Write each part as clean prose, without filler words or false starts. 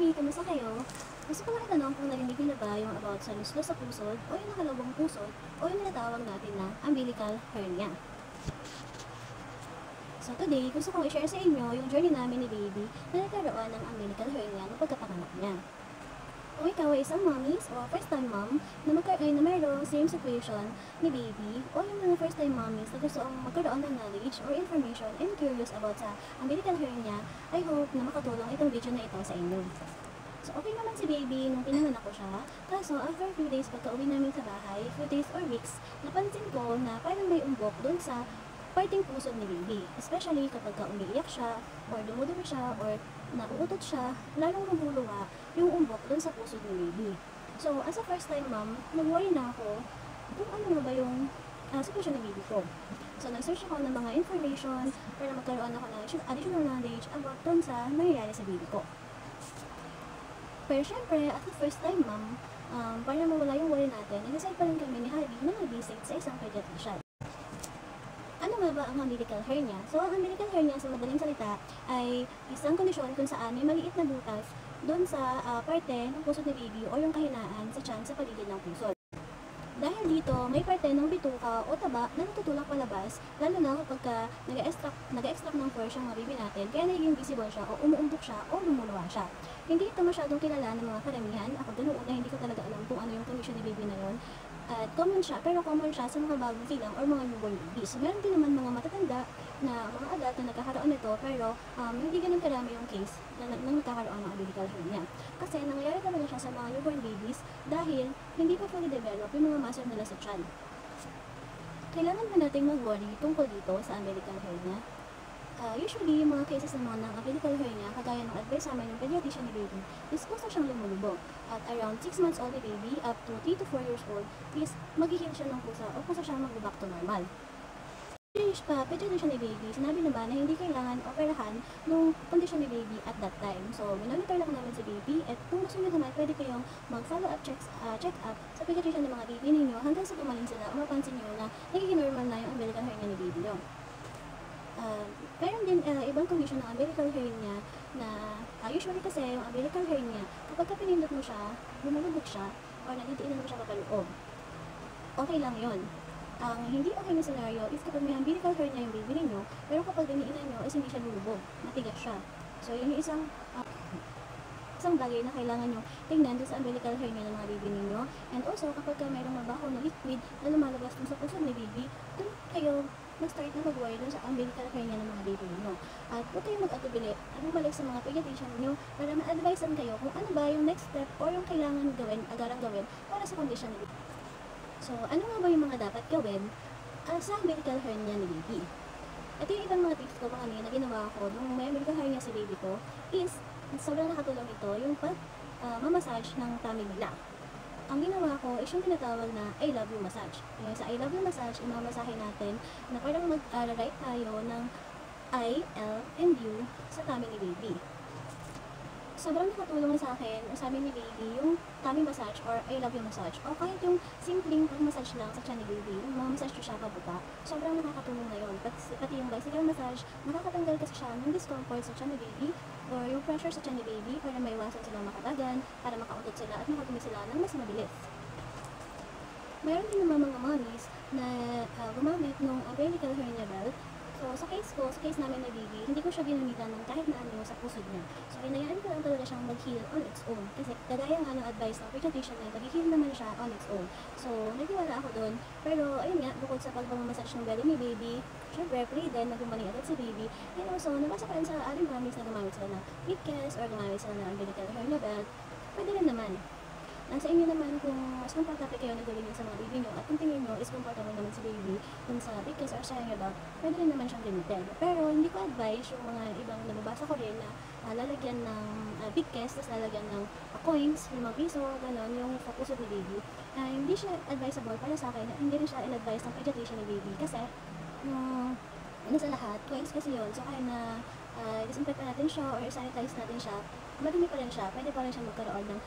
baby, kamusta kayo? Gusto ko lang itanong kung narinig niyo na ba yung about sa luslos sa pusod o yung nakalawang pusod o yung tinatawag natin na umbilical hernia. So today, gusto kong i-share sa inyo yung journey namin ni baby na nagkaroon ng umbilical hernia ng pagkapanganak niya. Kung ikaw ay isang mommies o first-time mom na mayroong same situation ni baby o yung mga first-time mommies na gusto magkaroon ng knowledge or information and curious about sa umbilical hernia, I hope na makatulong itong video na ito sa inyo. So, okay naman si baby nung pinanganak ko siya. Kaso, after few days pagka-uwi namin sa bahay, few days or weeks, napansin ko na parang may umbok dun sa parting pusod ni baby. Especially kapag umiiyak siya, or dumudumi siya, or nauutot siya, lalong lumuluwa yung umbok dun sa pusod ni baby. So, as a first time mom, nag-worry na ako kung ano nga ba yung sitwasyon ni baby ko. So, nag-search ako ng mga information para magkaroon ako ng additional knowledge about dun sa nangyayari sa baby ko. Pero syempre, at the first time mom, para mawala yung worry natin, nag-decide pa rin kami ni Harvey na mag-visit sa isang pediatrician. Ano nga ba ang umbilical hernia? So, ang umbilical hernia sa madaling salita ay isang kondisyon kung saan may maliit na butas doon sa parte ng pusod ni baby o yung kahinaan sa tiyan sa paligid ng pusod. Dahil dito, may parte ng bituka o taba na natutulak palabas, lalo na kapag nag-extract ng force yung mga baby natin, kaya naging visible siya o umuumbok siya o lumuluwa siya. Hindi ito masyadong kilala ng mga karamihan. Ako doon una, hindi ko talaga alam kung ano yung condition ni baby na yun. At common siya, pero common siya sa mga bagong silang or mga newborn babies. Meron din naman mga matatanda na mga adult na nagkakaroon nito, pero hindi ganun karami yung case na nagkakaroon ng umbilical hernia. Kasi nangyayari talaga siya sa mga newborn babies dahil hindi pa fully develop yung mga muscle nila sa tiyan. Kailangan ba nating mag-worry tungkol dito sa umbilical hernia? Usually, yung mga cases naman ng umbilical hernia, kagaya ng advice namin ng pediatrician ni baby, is kung saan siyang lumulubog. At around 6 months old ni baby, up to 3 to 4 years old, is mag-heal siya ng pusa o kung saan siya mag-back to normal. Pediatrician ni baby, sinabi naman na hindi kailangan operahan nung condition ni baby at that time. So, minonitor lang naman si baby at kung gusto nyo naman, pwede kayong mag-follow-up check-up sa pediatrician ng mga baby ninyo hanggang sa gumaling sila o mapansin nyo na nagiging normal na yung umbilical hernia ni baby nyo. Meron din ibang condition ng umbilical hernia na usually kasi yung umbilical hernia, kapag pinindot mo siya, lumulubog siya, or nagdidiinan mo siya papaloob, okay lang yon. Ang hindi okay na scenario is kapag may umbilical hernia yung baby ninyo, pero kapag diniinan nyo is hindi siya lulubog, matigas siya. So yun yung isang bagay na kailangan nyo tingnan doon sa umbilical hernia ng mga baby ninyo. And also, kapag mayroong mabaho na liquid na lumalabas dun sa pusod ni baby, dun kayo mag-start na mag-worry dun sa umbilical hernia ng mga baby ninyo. At huwag kayong mag-atubili at bumalik sa mga pediatrician ninyo para ma-advisean kayo kung ano ba yung next step or yung kailangan gawin, agarang gawin para sa condition ni baby. So, ano nga ba yung mga dapat gawin sa umbilical hernia ni baby? Ito yung ibang mga tips ko mga na ginawa ko nung may umbilical hernia si baby ko is sobrang nakatulong ito yung mamassage ng tummy nila. Ang ginawa ko is yung tinatawag na I love you massage. Yung sa I love you massage, imamasahe natin na parang mag-write tayo ng I, L, and U sa tummy ni baby. Sobrang nakatulong sa akin, sabi ni baby, yung tummy massage or I love you massage o kahit yung simpleng pag-massage lang sa tiyan ni baby, yung massage ko siya pabuka, sobrang nakakatulong na yun. Pati yung bicycle massage, nakakatanggal kasi siya ng discomfort sa tiyan ni baby or yung pressure sa tiyan ni baby para maiwasan silang makatagan, para makautot sila at makatumi sila ng mas mabilis. Mayroon din naman mga mommies na gumamit ng umbilical hernia belt. So, sa case namin na baby, hindi ko siya ginamitan ng kahit na ano sa pusod niya. So, hinayaan ko lang talaga siyang mag-heal on its own. Kasi kagaya nga ng advice ng pediatrician na mag-heal naman siya on its own. So, nagtiwala ako doon. Pero, ayun nga, bukod sa pagmamassage ng belly ni baby, syempre, free din, nagumaling agad si baby. And also, nabasa ko rin sa ating mommies na gumamit sila ng Pitcast or gumamit sila ng umbilical hernia belt. Pwede rin naman. Nasa inyo naman kung mas comfortable kayo na gawin yun sa mga baby nyo at kung tingin nyo is comfortable naman si baby dun sa Pitcast or sa hernia belt, pwede rin naman siyang gamitin. Pero hindi ko advise yung mga ibang nababasa ko rin na lalagyan ng Pitcast, tapos lalagyan ng coins, 5 piso, gano'n, yung sa puso ni baby. Hindi siya advisable para sa akin, hindi rin siya in-advise ng pediatrician ni baby kasi ano sa lahat, coins kasi yun, so kaya na disinfect natin siya or sanitize natin siya, madumi pa rin siya, pwede pa rin siya magkaroon ng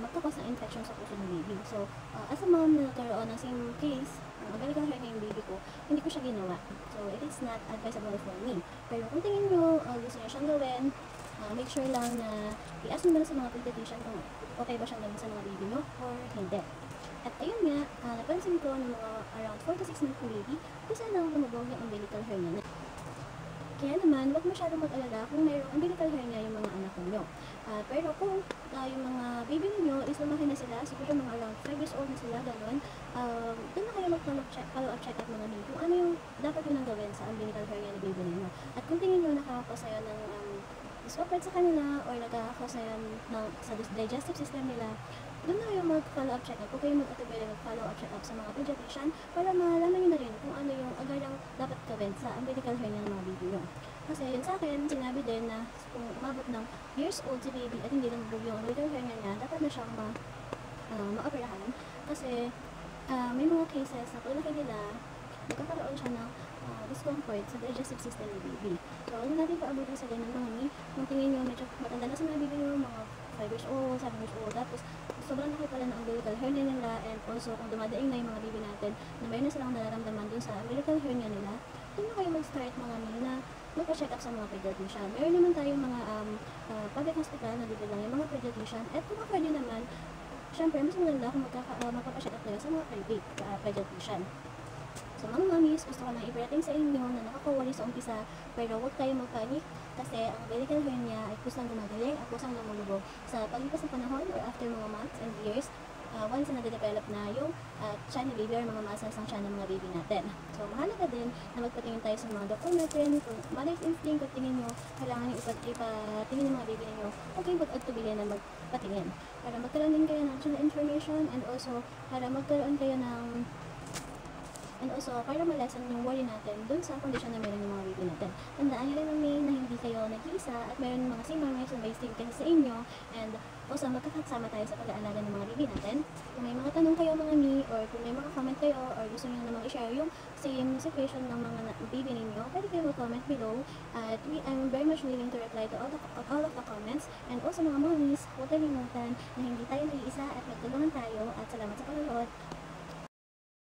magkakos ng infection sa puso ng baby. So, as a mom na nagkaroon ng same case, umbilical hernia yung baby ko, hindi ko siya ginawa. So, it is not advisable for me. Pero kung tingin nyo, gusto nyo siyang gawin, make sure lang na i-ask mo na sa mga pediatrician kung okay ba siyang gawin sa mga baby nyo or hindi. At ayun nga, napansin ko ng mga around 4 to 6 months na baby, isa lang lumubog yung umbilical hernia na. Kaya naman, huwag masyadong mag-alala kung mayroong umbilical hernia yung mga anak ninyo. Pero kung yung mga baby ninyo is lumaki na sila, siguro mga around 5 years old na sila, gano'n, doon na kayo mag-follow-up check-up mga baby kung ano yung dapat yun ang gawin sa umbilical hernia ng baby ninyo. At kung tingin nyo nakakakos na yun ng discomfort sa kanila or nakakakos na yun sa digestive system nila, doon na kayo mag-follow-up check-up. Kung kayo mag-atubili mag-follow-up check-up sa mga pediatrician para malaman nyo na rin kung ano yung agarang dapat gawin sa umbilical hernia ng mga baby nyo. Kasi yun sa akin, sinabi din na kung umabot ng years old si baby at hindi lang yung umbilical hernia niya, dapat na siyang ma-operahan. Kasi may mga cases na paglaki nila, nagkakaroon siya ng discomfort sa digestive system ng baby. So, huwag natin paabutin sa ganun mga kung tingin nyo medyo matanda na sa mga baby nyo, mga 5 years old, 7 years old, tapos sobrang laki pala ng umbilical hernia nila, and also kung dumadaing na yung mga baby natin na mayroon na silang nararamdaman dun sa umbilical hernia nila, doon na kayo mag-start mga na magpa-check up sa mga pediatrician. Meron naman tayong mga public hospital na dito lang yung mga pediatrician, at kung pwede naman, syempre mas maganda kung magpapa-check up kayo sa mga private pediatrician. So mga mommies, gusto ko lang iparating sa inyo na nakakawali sa umpisa, pero huwag tayo mag-panic kasi ang umbilical hernia ay kusang gumagaling at kusang lumulubog sa paglipas ng panahon or after mga months and years, once na nade-develop na yung tiyan ni baby or mga muscles ng tiyan ng mga baby natin. So mahalaga din na magpatingin tayo sa mga doktor natin. Kung mother's instinct, kung tingin nyo kailangan yung ipatingin ng mga baby ninyo, okay, pag-agtubilin na magpatingin para magkaroon din kayo ng information, and also para magkaroon kayo ng para ma-lessen yung worry natin dun sa condition na meron yung mga baby natin. Tandaan nyo rin namin na hindi kayo nag-iisa at meron mga seniors na may same kasi sa inyo, and also magkakasama tayo sa pag-aalaga ng mga baby natin. Kung may mga tanong kayo mga or kung may mga comment kayo or gusto nyo namang i-share yung same situation ng mga baby ninyo, pwede kayo mag-comment below, at I'm very much willing to reply to all of the comments. And also mga mommies, huwag kalimutan na hindi tayo nag-iisa at magtulungan tayo, at salamat sa panonood.